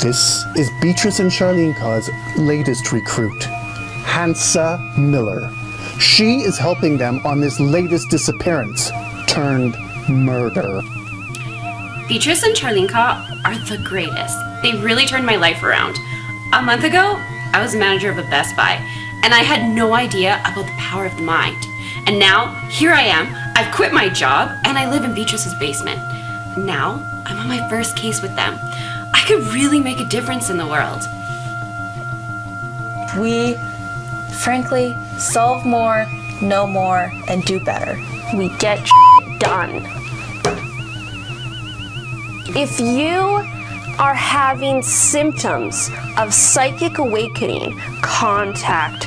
This is Beetrice and Charleenkaw's latest recruit, Hansa Miller. She is helping them on this latest disappearance turned murder. Beetrice and Charleenkaw are the greatest. They really turned my life around. A month ago, I was manager of a Best Buy, and I had no idea about the power of the mind. And now, here I am, I've quit my job, and I live in Beatrice's basement. Now, I'm on my first case with them. I could really make a difference in the world. We, frankly, solve more, know more, and do better. We get done. If you are having symptoms of psychic awakening, contact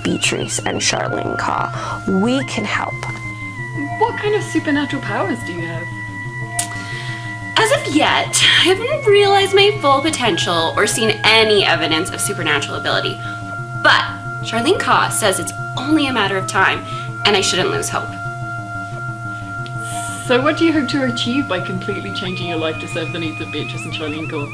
Beetrice and Charleenkaw. We can help. What kind of supernatural powers do you have? As of yet, I haven't realized my full potential or seen any evidence of supernatural ability. But Charleenkaw says it's only a matter of time, and I shouldn't lose hope. So what do you hope to achieve by completely changing your life to serve the needs of Beatrice and Charleenkaw?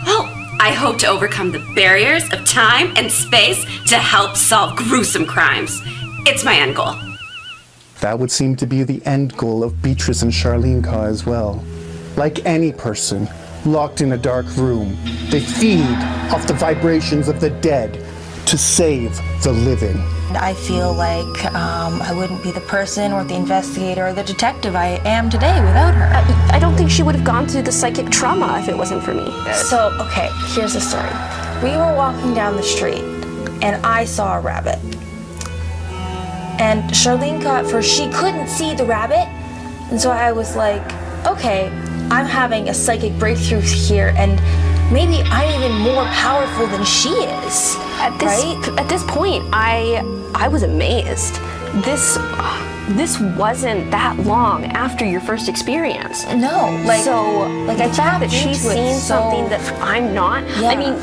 Well, I hope to overcome the barriers of time and space to help solve gruesome crimes. It's my end goal. That would seem to be the end goal of Beetrice and Charleenkaw as well. Like any person locked in a dark room, they feed off the vibrations of the dead to save the living. I feel like I wouldn't be the person or the investigator or the detective I am today without her. I don't think she would have gone through the psychic trauma if it wasn't for me. So, okay, here's the story. We were walking down the street, and I saw a rabbit. And Charleenkaw, at first, she couldn't see the rabbit, and so I was like, okay, I'm having a psychic breakthrough here, and maybe I'm even more powerful than she is. At this point, I was amazed. This wasn't that long after your first experience. No, I the fact that she's seen something that I'm not. Yeah. I mean,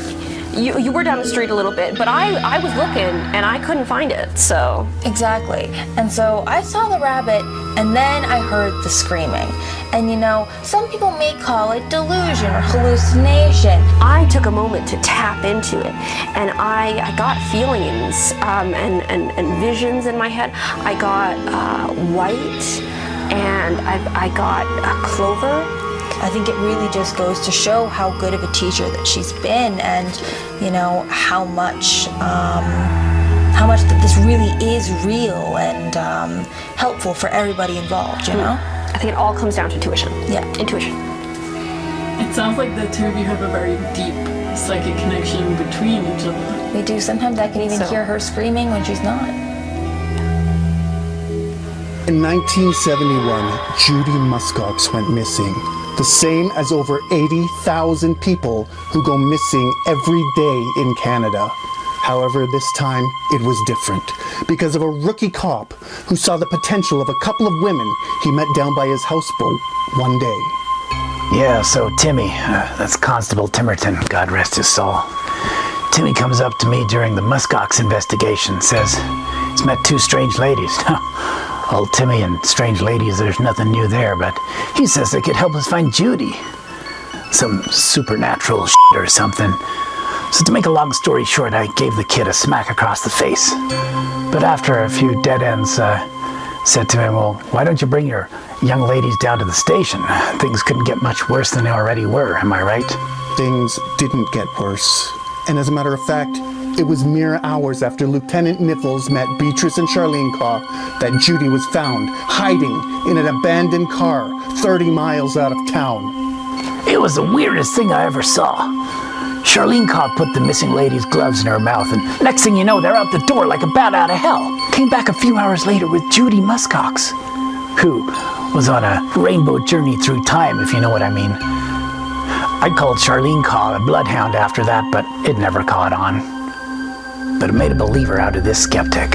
you were down the street a little bit, but I was looking and I couldn't find it. So exactly, and so I saw the rabbit, and then I heard the screaming. And you know, some people may call it delusion or hallucination. I took a moment to tap into it, and I got feelings and visions in my head. I got white, and I got clover. I think it really just goes to show how good of a teacher that she's been, and you know how much that this really is real and helpful for everybody involved. You know. I think it all comes down to intuition. Yeah. Intuition. It sounds like the two of you have a very deep psychic connection between each other. We do. Sometimes I can even hear her screaming when she's not. In 1971, Judy Muscox went missing. The same as over 80,000 people who go missing every day in Canada. However, this time it was different because of a rookie cop who saw the potential of a couple of women he met down by his houseboat one day. Yeah, so Timmy, that's Constable Timmerton, God rest his soul. Timmy comes up to me during the Muscox investigation, says he's met two strange ladies. Well, Timmy and strange ladies, there's nothing new there, but he says they could help us find Judy. Some supernatural shit or something. So to make a long story short, I gave the kid a smack across the face. But after a few dead ends, said to him, well, why don't you bring your young ladies down to the station? Things couldn't get much worse than they already were, am I right? Things didn't get worse. And as a matter of fact, it was mere hours after Lieutenant Niffles met Beetrice and Charleenkaw that Judy was found hiding in an abandoned car 30 miles out of town. It was the weirdest thing I ever saw. Charleenkaw put the missing lady's gloves in her mouth, and next thing you know, they're out the door like a bat out of hell. Came back a few hours later with Judy Muscox, who was on a rainbow journey through time, if you know what I mean. I called Charleenkaw a bloodhound after that, but it never caught on. But it made a believer out of this skeptic.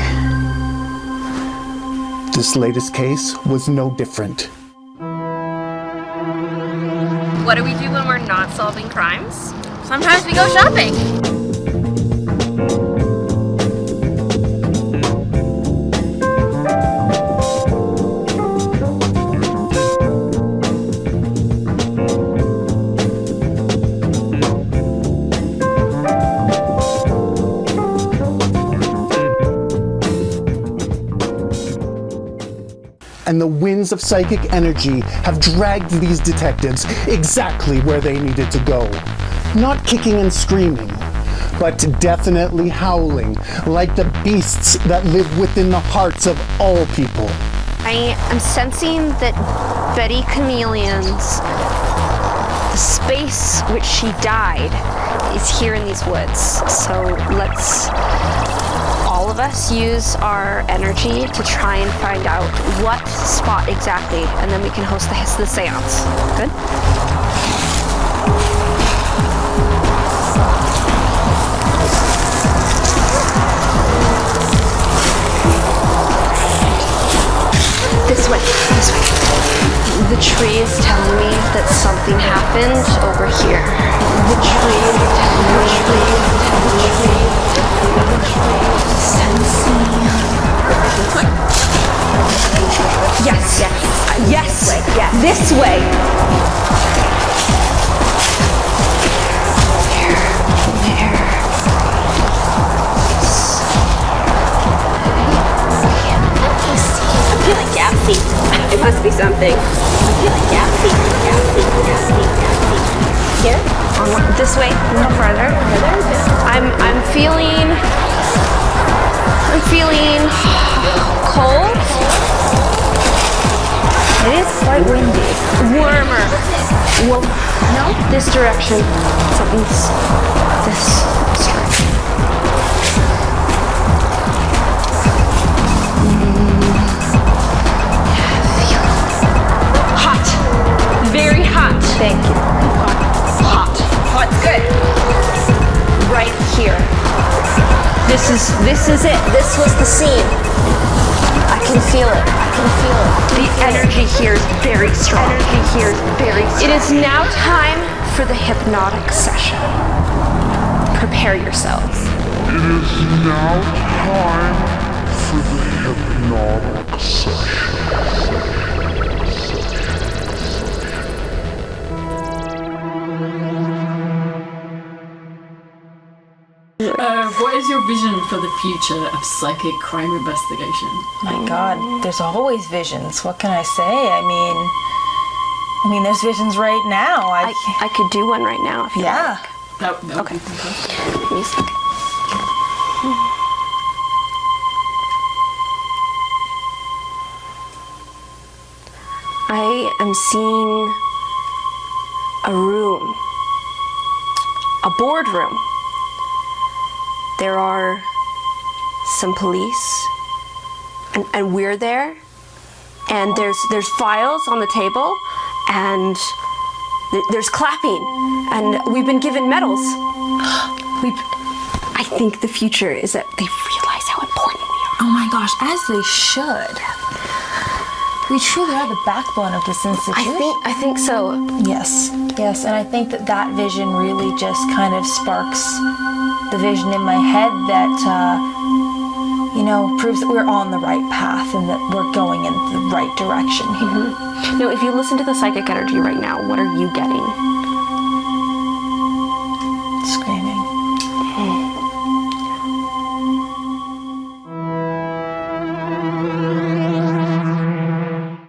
This latest case was no different. What do we do when we're not solving crimes? Sometimes we go shopping. and the winds of psychic energy have dragged these detectives exactly where they needed to go. Not kicking and screaming, but definitely howling like the beasts that live within the hearts of all people. I am sensing that Betty Chameleon's, the space which she died, is here in these woods. So let's all of us use our energy to try and find out what spot exactly, and then we can host the seance. Good? This way, this way. The tree is telling me that something happened over here. The tree is telling me, sensing. Yes, yes, this way. I'm feeling gassy. It must be something. I'm feeling gassy. Here? This way, a little further. I'm feeling cold. It is quite windy. Warmer. No, this direction. Something's this direction. Hot. Very hot. Thank you. Hot. Hot's good. Right here. This is it. This was the scene. I can feel it. The energy here is very strong. It is now time for the hypnotic session. Prepare yourselves. It is now time for the hypnotic session. What is your vision for the future of psychic crime investigation? My God, there's always visions. What can I say? I mean, there's visions right now. I could do one right now if you like. That would be fantastic. Music. I am seeing a room, a boardroom. There are some police, and we're there, and there's files on the table, and there's clapping, and we've been given medals. I think the future is that they realize how important we are. Oh my gosh, as they should. We truly are the backbone of this institution. I think so. Yes, and I think that vision really just kind of sparks the vision in my head that, proves that we're on the right path and that we're going in the right direction here. Now, if you listen to the psychic energy right now, what are you getting?